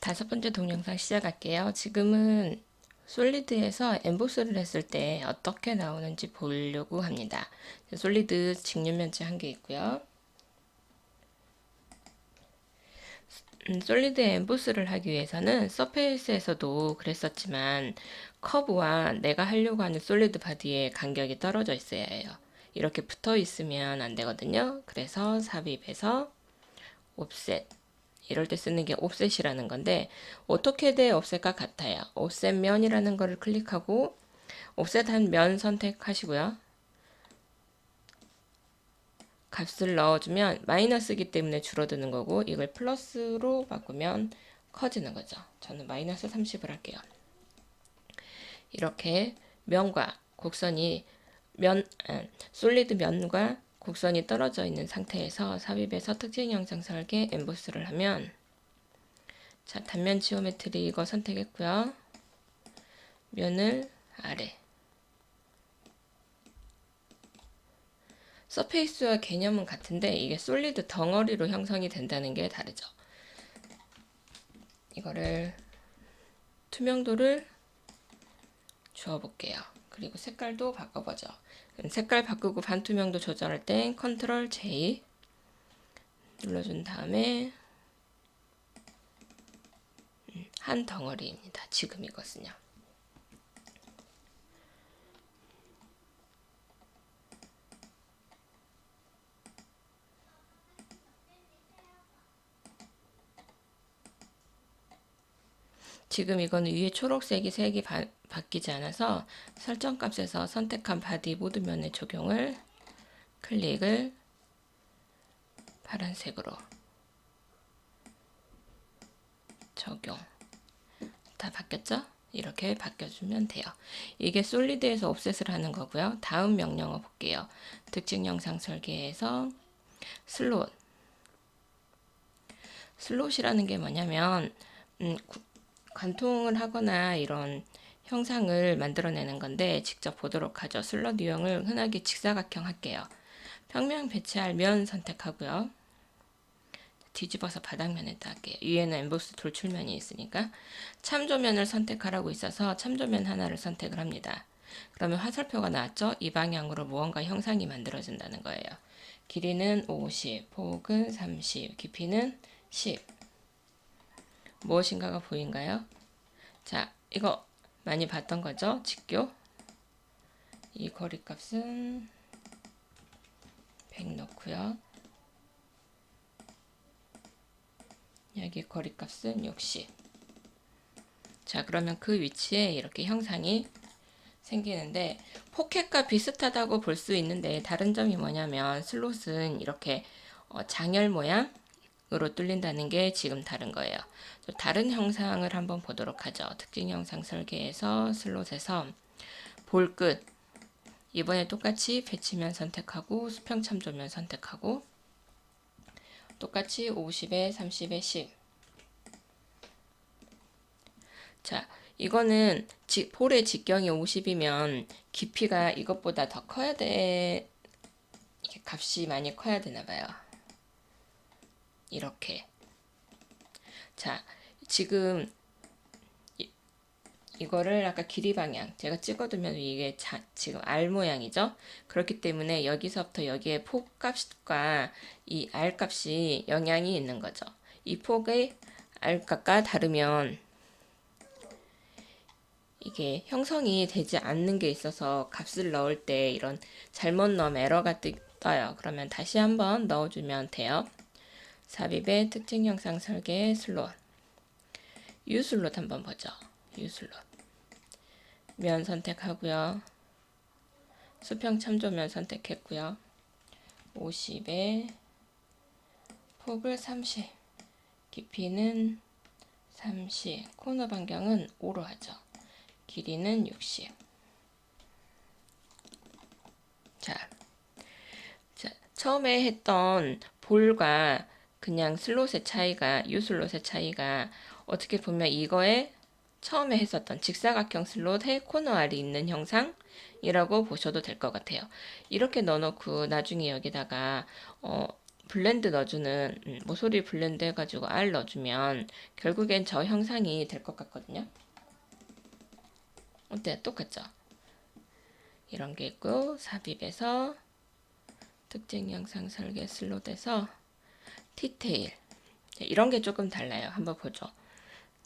다섯 번째 동영상 시작할게요. 지금은 솔리드에서 엠보스를 했을 때 어떻게 나오는지 보려고 합니다. 솔리드 직류면체 한 개 있고요. 솔리드 엠보스를 하기 위해서는 서페이스에서도 그랬었지만 커브와 내가 하려고 하는 솔리드 바디의 간격이 떨어져 있어야 해요. 이렇게 붙어 있으면 안 되거든요. 그래서 삽입해서 옵셋, 이럴 때 쓰는 게 옵셋이라는 건데 오토캐드의 옵셋과 같아요. 옵셋 면이라는 거를 클릭하고 옵셋한 면 선택하시고요. 값을 넣어주면 마이너스이기 때문에 줄어드는 거고 이걸 플러스로 바꾸면 커지는 거죠. 저는 마이너스 30을 할게요. 이렇게 면과 곡선이 솔리드 면과 곡선이 떨어져 있는 상태에서 삽입해서 특징 영상 설계 엠보스를 하면, 자, 단면 지오메트리 이거 선택했고요. 면을 아래. 서페이스와 개념은 같은데 이게 솔리드 덩어리로 형성이 된다는 게 다르죠. 이거를 투명도를 주어볼게요. 그리고 색깔도 바꿔보죠. 색깔 바꾸고 반투명도 조절할 땐 컨트롤 J 눌러준 다음에 한 덩어리입니다. 지금 이것은요. 지금 이거는 위에 초록색이 색이 바뀌지 않아서 설정 값에서 선택한 바디 모두 면의 적용을 클릭을 파란색으로 적용. 다 바뀌었죠? 이렇게 바뀌어주면 돼요. 이게 솔리드에서 옵셋을 하는 거고요. 다음 명령어 볼게요. 특징 영상 설계에서 슬롯. 슬롯이라는 게 뭐냐면 관통을 하거나 이런 형상을 만들어내는 건데 직접 보도록 하죠. 슬롯 유형을 흔하게 직사각형 할게요. 평면 배치할 면 선택하고요. 뒤집어서 바닥면에다 할게요. 위에는 엠보스 돌출면이 있으니까 참조면을 선택하라고 있어서 참조면 하나를 선택을 합니다. 그러면 화살표가 나왔죠? 이 방향으로 무언가 형상이 만들어진다는 거예요. 길이는 50, 폭은 30, 깊이는 10. 무엇인가가 보인가요? 자, 이거 많이 봤던 거죠? 직교. 이 거리값은 100 넣고요. 여기 거리값은 60. 자, 그러면 그 위치에 이렇게 형상이 생기는데 포켓과 비슷하다고 볼 수 있는데 다른 점이 뭐냐면 슬롯은 이렇게 장열 모양으로 뚫린다는 게 지금 다른 거예요. 다른 형상을 한번 보도록 하죠. 특징 영상 설계에서 슬롯에서 볼끝, 이번에 똑같이 배치면 선택하고 수평 참조면 선택하고 똑같이 50에 30에 10. 자, 이거는 볼의 직경이 50이면 깊이가 이것보다 더 커야 돼. 값이 많이 커야 되나 봐요. 이렇게. 자, 지금 이거를 아까 길이 방향 제가 찍어두면 이게 지금 R 모양이죠. 그렇기 때문에 여기서부터 여기에 폭 값과 이 R 값이 영향이 있는 거죠. 이 폭의 R 값과 다르면 이게 형성이 되지 않는 게 있어서 값을 넣을 때 이런 잘못 넣으면 에러가 떠요. 그러면 다시 한번 넣어주면 돼요. 삽입의 특징 영상 설계 슬롯. U 슬롯 한번 보죠. U 슬롯. 면 선택하고요. 수평 참조면 선택했고요. 50에 폭을 30, 깊이는 30, 코너 반경은 5로 하죠. 길이는 60. 자, 처음에 했던 볼과 그냥 슬롯의 차이가, U 슬롯의 차이가 어떻게 보면 이거에 처음에 했었던 직사각형 슬롯에 코너 알이 있는 형상이라고 보셔도 될 것 같아요. 이렇게 넣어놓고 나중에 여기다가 블렌드 넣어주는 모서리 블렌드 해가지고 R 넣어주면 결국엔 저 형상이 될 것 같거든요. 어때? 똑같죠? 이런 게 있고 삽입에서 특징 영상 설계 슬롯에서 디테일 이런 게 조금 달라요. 한번 보죠.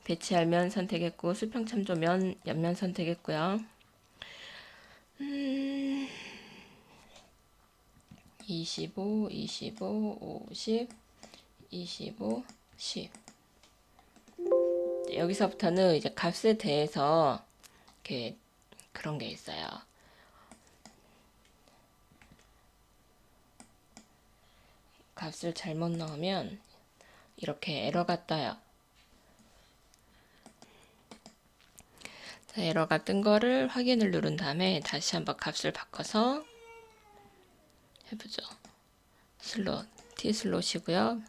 배치할 면 선택했고 수평 참조 면 옆면 선택했고요. 25, 25, 50, 25, 10. 여기서부터는 이제 값에 대해서 이렇게 그런 게 있어요. 값을 잘못 넣으면 이렇게 에러가 떠요. 자, 에러가 뜬 거를 확인을 누른 다음에 다시 한번 값을 바꿔서 해보죠. 슬롯, T 슬롯이고요.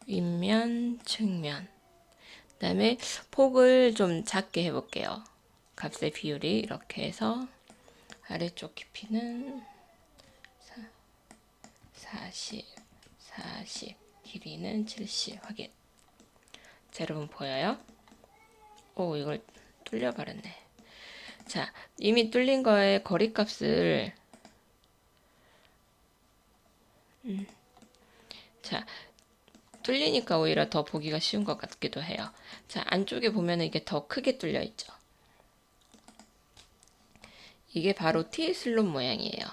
윗면, 측면. 그 다음에 폭을 좀 작게 해볼게요. 값의 비율이 이렇게 해서 아래쪽 깊이는 40, 40, 길이는 70 확인. 자, 여러분 보여요? 오, 이걸 뚫려버렸네. 자, 이미 뚫린 거에 거리값을 자, 뚫리니까 오히려 더 보기가 쉬운 것 같기도 해요. 자, 안쪽에 보면 이게 더 크게 뚫려 있죠. 이게 바로 T 슬롯 모양이에요.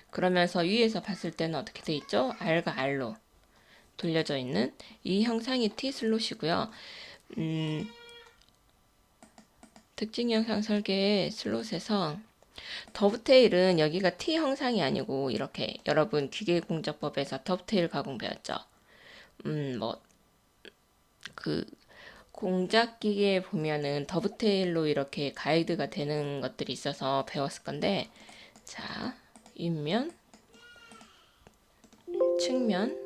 그러면서 위에서 봤을 때는 어떻게 돼 있죠? R과 R로 돌려져 있는 이 형상이 T 슬롯이고요. 특징 영상 설계의 슬롯에서 더브테일은 여기가 T 형상이 아니고 이렇게 여러분 기계공정법에서 더브테일 가공 배웠죠? 그 공작기계에 보면은 더브테일로 이렇게 가이드가 되는 것들이 있어서 배웠을 건데, 자, 윗면, 측면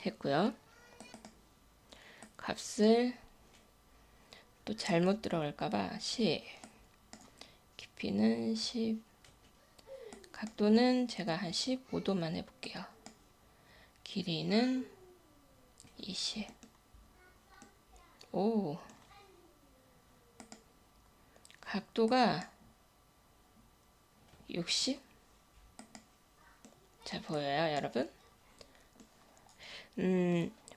했고요. 값을 또 잘못 들어갈까봐 10, 깊이는 10, 각도는 제가 한 15도만 해볼게요. 길이는 20. 오, 각도가 60? 잘 보여요, 여러분?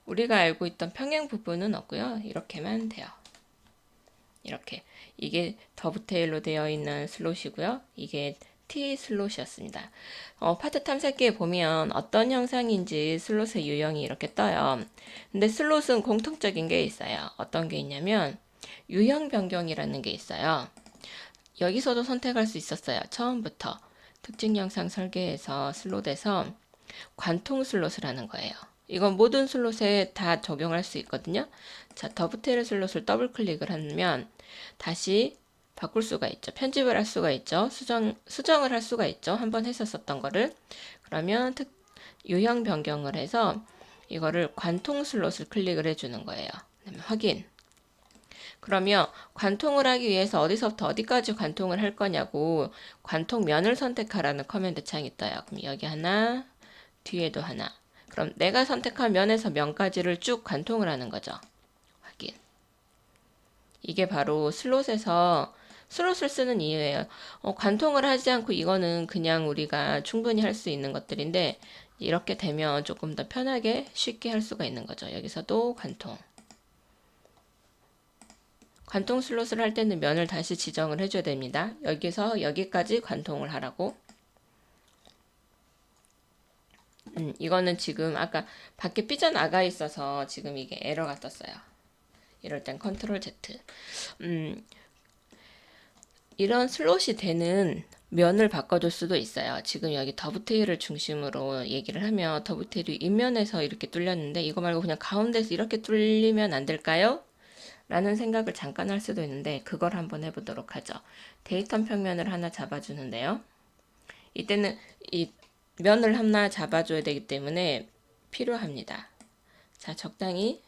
우리가 알고 있던 평행 부분은 없고요. 이렇게만 돼요. 이렇게. 이게 더브테일로 되어 있는 슬롯이고요. 이게 T 슬롯이었습니다. 파트 탐색기에 보면 어떤 형상인지 슬롯의 유형이 이렇게 떠요. 근데 슬롯은 공통적인 게 있어요. 어떤 게 있냐면 유형 변경이라는 게 있어요. 여기서도 선택할 수 있었어요. 처음부터. 특징 영상 설계에서 슬롯에서 관통 슬롯을 하는 거예요. 이건 모든 슬롯에 다 적용할 수 있거든요. 자, 더브테일 슬롯을 더블 클릭을 하면 다시 바꿀 수가 있죠. 편집을 할 수가 있죠. 수정을 할 수가 있죠. 한번 했었던 거를. 그러면 유형 변경을 해서 이거를 관통 슬롯을 클릭을 해주는 거예요. 그다음에 확인. 그러면 관통을 하기 위해서 어디서부터 어디까지 관통을 할 거냐고 관통면을 선택하라는 커맨드 창이 떠요. 그럼 여기 하나, 뒤에도 하나. 그럼 내가 선택한 면에서 면까지를 쭉 관통을 하는 거죠. 확인. 이게 바로 슬롯에서 슬롯을 쓰는 이유예요. 관통을 하지 않고 이거는 그냥 우리가 충분히 할 수 있는 것들인데 이렇게 되면 조금 더 편하게 쉽게 할 수가 있는 거죠. 여기서도 관통. 관통 슬롯을 할 때는 면을 다시 지정을 해줘야 됩니다. 여기서 여기까지 관통을 하라고. 이거는 지금 아까 밖에 삐져나가 있어서 지금 이게 에러가 떴어요. 이럴 땐 컨트롤 Z. 이런 슬롯이 되는 면을 바꿔줄 수도 있어요. 지금 여기 더브테일을 중심으로 얘기를 하면 더브테일이 윗면에서 이렇게 뚫렸는데 이거 말고 그냥 가운데서 이렇게 뚫리면 안 될까요? 라는 생각을 잠깐 할 수도 있는데 그걸 한번 해보도록 하죠. 데이터 평면을 하나 잡아주는데요. 이때는 이 면을 하나 잡아줘야 되기 때문에 필요합니다. 자, 적당히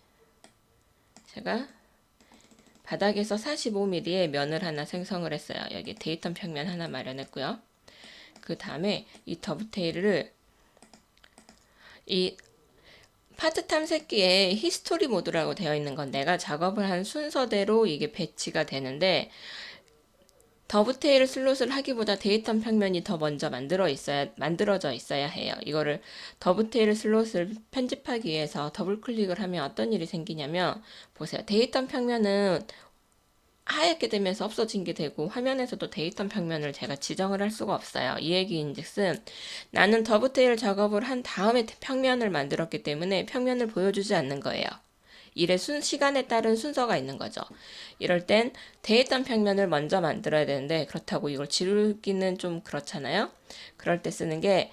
제가 바닥에서 45mm의 면을 하나 생성을 했어요. 여기 데이터 평면 하나 마련했고요. 그 다음에 이 더브테일을 이 파트 탐색기에 히스토리 모드라고 되어 있는 건 내가 작업을 한 순서대로 이게 배치가 되는데, 더브테일 슬롯을 하기보다 데이터 평면이 더 먼저 만들어져 있어야 해요. 이거를 더브테일 슬롯을 편집하기 위해서 더블 클릭을 하면 어떤 일이 생기냐면, 보세요. 데이터 평면은 하얗게 되면서 없어진 게 되고, 화면에서도 데이터 평면을 제가 지정을 할 수가 없어요. 이 얘기인즉슨 나는 더브테일 작업을 한 다음에 평면을 만들었기 때문에 평면을 보여주지 않는 거예요. 일의 시간에 따른 순서가 있는 거죠. 이럴 땐 데이터 평면을 먼저 만들어야 되는데, 그렇다고 이걸 지우기는 좀 그렇잖아요. 그럴 때 쓰는 게,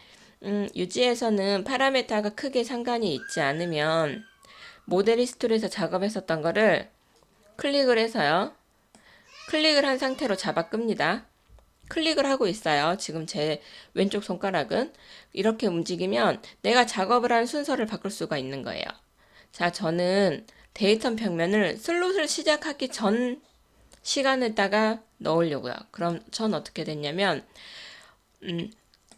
유지에서는 파라메타가 크게 상관이 있지 않으면 모델 히스토리에서 작업했었던 거를 클릭을 해서요. 클릭을 한 상태로 잡아 끕니다. 클릭을 하고 있어요. 지금 제 왼쪽 손가락은 이렇게 움직이면 내가 작업을 한 순서를 바꿀 수가 있는 거예요. 자, 저는 데이터 평면을 슬롯을 시작하기 전 시간에다가 넣으려고요. 그럼 전 어떻게 됐냐면,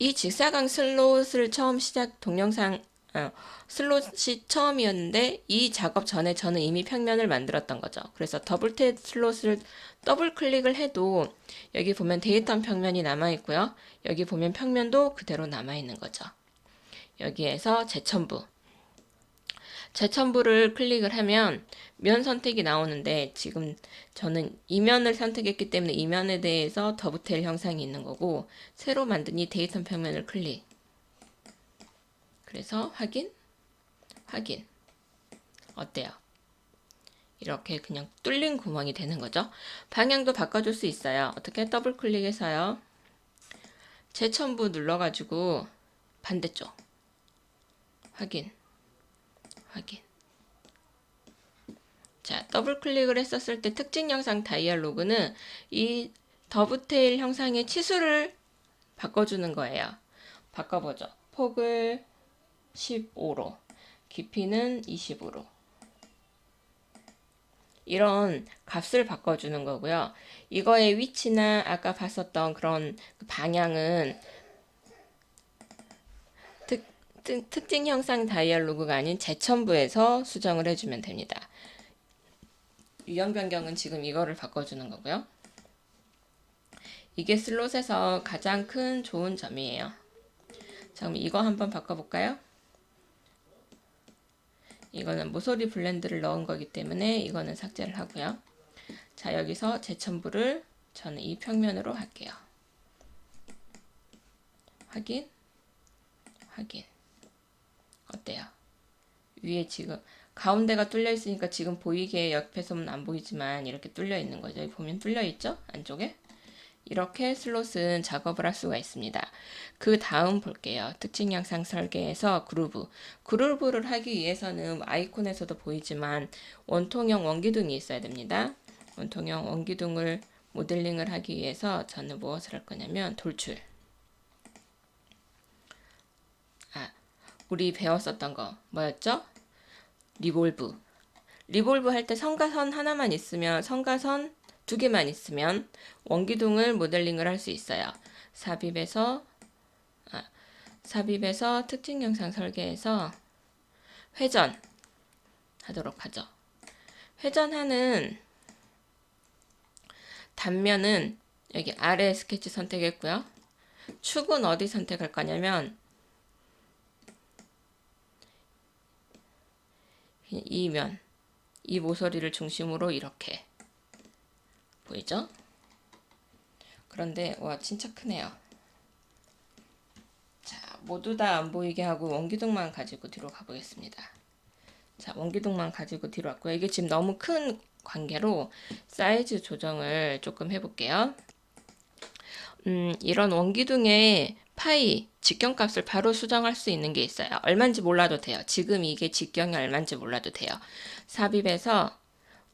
이 직사광 슬롯을 처음 슬롯이 처음이었는데, 이 작업 전에 저는 이미 평면을 만들었던 거죠. 그래서 더블탭 슬롯을 더블 클릭을 해도 여기 보면 데이터 평면이 남아있고요. 여기 보면 평면도 그대로 남아있는 거죠. 여기에서 재첨부를 클릭을 하면 면 선택이 나오는데, 지금 저는 이면을 선택했기 때문에 이면에 대해서 더브테일 형상이 있는 거고, 새로 만든 이 데이터 평면을 클릭. 그래서 확인. 어때요? 이렇게 그냥 뚫린 구멍이 되는 거죠. 방향도 바꿔줄 수 있어요. 어떻게? 더블 클릭해서요. 재첨부 눌러가지고 반대쪽. 확인. 자, 더블 클릭을 했었을 때 특징 영상 다이얼로그는 이 더브테일 형상의 치수를 바꿔주는 거예요. 바꿔보죠. 폭을 15로, 깊이는 20으로. 이런 값을 바꿔주는 거고요. 이거의 위치나 아까 봤었던 그런 방향은 특징 형상 다이얼로그가 아닌 재첨부에서 수정을 해주면 됩니다. 유형 변경은 지금 이거를 바꿔주는 거고요. 이게 슬롯에서 가장 큰 좋은 점이에요. 자, 그럼 이거 한번 바꿔볼까요? 이거는 모서리 블렌드를 넣은 거기 때문에 이거는 삭제를 하고요. 자, 여기서 재첨부를 저는 이 평면으로 할게요. 확인. 어때요? 위에 지금 가운데가 뚫려 있으니까 지금 보이게 옆에서는 안 보이지만 이렇게 뚫려 있는 거죠. 여기 보면 뚫려 있죠? 안쪽에. 이렇게 슬롯은 작업을 할 수가 있습니다. 그 다음 볼게요. 특징 영상 설계에서 그루브를 하기 위해서는 아이콘에서도 보이지만 원통형 원기둥이 있어야 됩니다. 원통형 원기둥을 모델링을 하기 위해서 저는 무엇을 할 거냐면 돌출. 우리 배웠었던 거 뭐였죠? 리볼브 할 때 성가선 하나만 있으면, 성가선 두 개만 있으면 원기둥을 모델링을 할 수 있어요. 삽입에서 특징 영상 설계에서 회전 하도록 하죠. 회전하는 단면은 여기 아래 스케치 선택했고요. 축은 어디 선택할 거냐면 이 모서리를 중심으로 이렇게 보이죠? 그런데 와, 진짜 크네요. 자, 모두 다 안 보이게 하고 원기둥만 가지고 뒤로 가보겠습니다. 자, 원기둥만 가지고 뒤로 왔고요. 이게 지금 너무 큰 관계로 사이즈 조정을 조금 해볼게요. 이런 원기둥의 파이 직경값을 바로 수정할 수 있는 게 있어요. 얼마인지 몰라도 돼요. 지금 이게 직경이 얼마인지 몰라도 돼요. 삽입해서,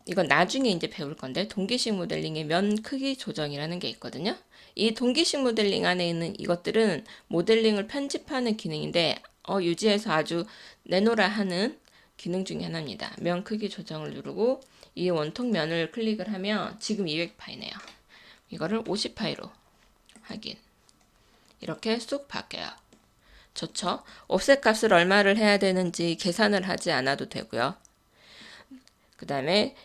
이건 나중에 이제 배울 건데, 동기식 모델링의 면 크기 조정이라는 게 있거든요. 이 동기식 모델링 안에 있는 이것들은 모델링을 편집하는 기능인데, 유지해서 아주 내놓으라 하는 기능 중에 하나입니다. 면 크기 조정을 누르고 이 원통 면을 클릭을 하면 지금 200파이네요. 이거를 50파이로 확인. 이렇게 쑥 바뀌어요. 좋죠. 옵셋 값을 얼마를 해야 되는지 계산을 하지 않아도 되고요. 그 다음에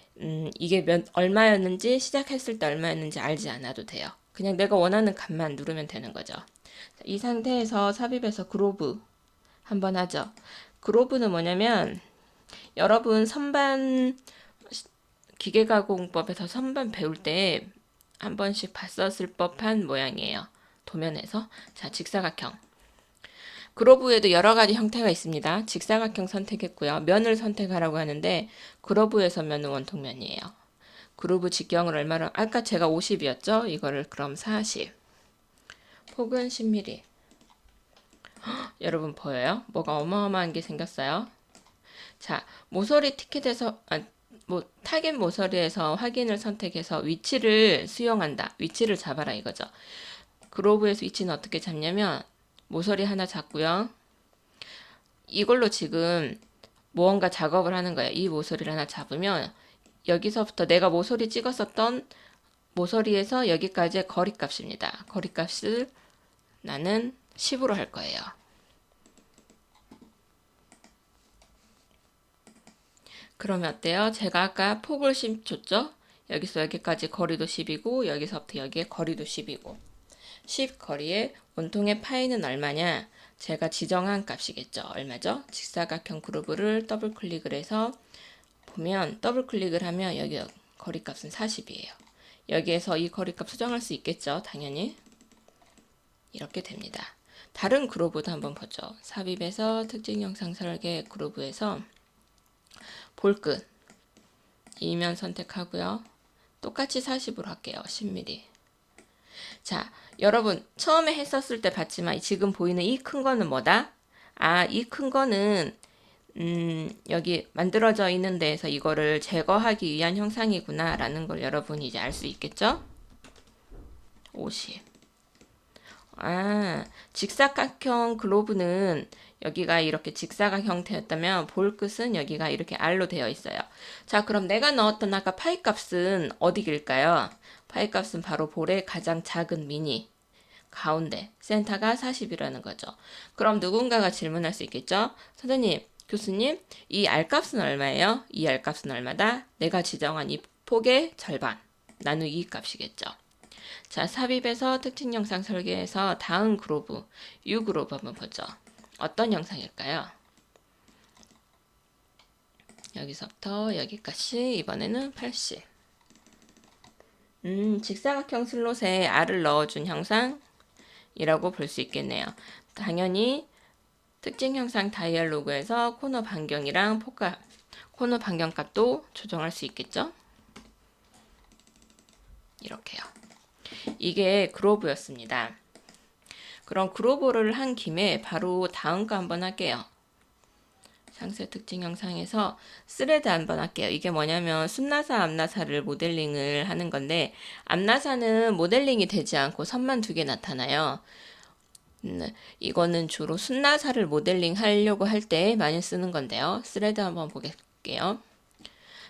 이게 얼마였는지 시작했을 때 얼마였는지 알지 않아도 돼요. 그냥 내가 원하는 값만 누르면 되는 거죠. 이 상태에서 삽입해서 그로브 한번 하죠. 그로브는 뭐냐면 여러분 선반 기계가공법에서 선반 배울 때 한 번씩 봤었을 법한 모양이에요. 도면에서. 자, 직사각형. 그로브에도 여러 가지 형태가 있습니다. 직사각형 선택했고요. 면을 선택하라고 하는데 그로브에서 면은 원통면이에요. 그루브 직경을 얼마로 아까 제가 50이었죠? 이거를 그럼 40. 폭은 10mm. 여러분 보여요? 뭐가 어마어마한 게 생겼어요. 자, 모서리 티켓에서 타겟 모서리에서 확인을 선택해서 위치를 수용한다. 위치를 잡아라 이거죠. 그로브에서 위치는 어떻게 잡냐면 모서리 하나 잡고요. 이걸로 지금 무언가 작업을 하는 거예요. 이 모서리를 하나 잡으면 여기서부터 내가 모서리 찍었었던 모서리에서 여기까지의 거리값입니다. 거리값을 나는 10으로 할 거예요. 그러면 어때요? 제가 아까 폭을 10 줬죠? 여기서 여기까지 거리도 10이고 여기서부터 여기에 거리도 10이고 10 거리에 원통의 파이는 얼마냐? 제가 지정한 값이겠죠. 얼마죠? 직사각형 그루브를 더블 클릭을 해서 보면 더블 클릭을 하면 여기 거리값은 40이에요. 여기에서 이 거리값 수정할 수 있겠죠. 당연히. 이렇게 됩니다. 다른 그루브도 한번 보죠. 삽입해서 특징 영상 설계 그루브에서 볼끝 이면 선택하고요. 똑같이 40으로 할게요. 10mm. 자, 여러분 처음에 했었을 때 봤지만 지금 보이는 이 큰 거는 뭐다? 아, 이 큰 거는 여기 만들어져 있는 데에서 이거를 제거하기 위한 형상이구나 라는 걸 여러분이 이제 알 수 있겠죠? 50. 아, 직사각형 글로브는 여기가 이렇게 직사각 형태였다면 볼 끝은 여기가 이렇게 R로 되어 있어요. 자, 그럼 내가 넣었던 아까 파이 값은 어디일까요? 파이 값은 바로 볼의 가장 작은 미니 가운데 센터가 40이라는 거죠. 그럼 누군가가 질문할 수 있겠죠? 선생님, 교수님, 이 R값은 얼마예요? 이 R값은 얼마다? 내가 지정한 이 폭의 절반 나누기 이 값이겠죠. 자, 삽입해서 특징 영상 설계해서 다음 그루브, U 그루브 한번 보죠. 어떤 영상일까요? 여기서부터 여기까지 이번에는 80. 직사각형 슬롯에 R을 넣어준 형상이라고 볼 수 있겠네요. 당연히 특징 형상 다이얼로그에서 코너 반경이랑 폭값, 코너 반경 값도 조정할 수 있겠죠? 이렇게요. 이게 그루브였습니다. 그럼 그루브를 한 김에 바로 다음 거 한번 할게요. 상세 특징 영상에서 스레드 한번 할게요. 이게 뭐냐면 순나사 앞나사를 모델링을 하는 건데 앞나사는 모델링이 되지 않고 선만 두 개 나타나요. 이거는 주로 순나사를 모델링 하려고 할 때 많이 쓰는 건데요. 스레드 한번 보게요.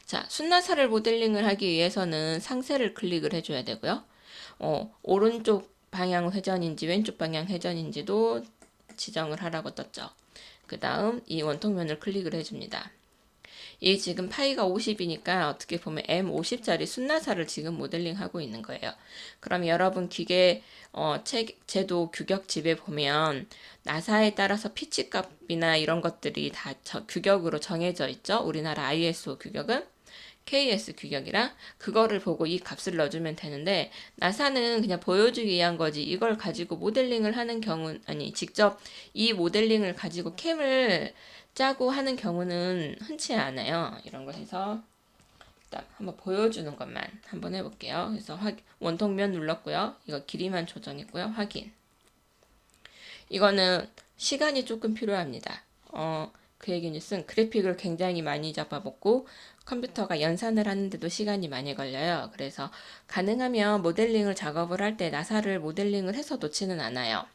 자, 순나사를 모델링을 하기 위해서는 상세를 클릭을 해줘야 되고요. 오른쪽 방향 회전인지 왼쪽 방향 회전인지도 지정을 하라고 떴죠. 그 다음 이 원통면을 클릭을 해줍니다. 이 지금 파이가 50이니까 어떻게 보면 M50짜리 순나사를 지금 모델링하고 있는 거예요. 그럼 여러분 기계 제도 규격집에 보면 나사에 따라서 피치 값이나 이런 것들이 다 규격으로 정해져 있죠. 우리나라 ISO 규격은 KS 규격이라 그거를 보고 이 값을 넣어주면 되는데 나사는 그냥 보여주기 위한 거지 이걸 가지고 모델링을 하는 경우 아니 직접 이 모델링을 가지고 캠을 짜고 하는 경우는 흔치 않아요. 이런 거 해서 일단 한번 보여주는 것만 한번 해볼게요. 그래서 원통면 눌렀고요. 이거 길이만 조정했고요. 확인. 이거는 시간이 조금 필요합니다. 그 얘기는 그래픽을 굉장히 많이 잡아먹고 컴퓨터가 연산을 하는데도 시간이 많이 걸려요. 그래서 가능하면 모델링을 작업을 할 때 나사를 모델링을 해서 놓지는 않아요.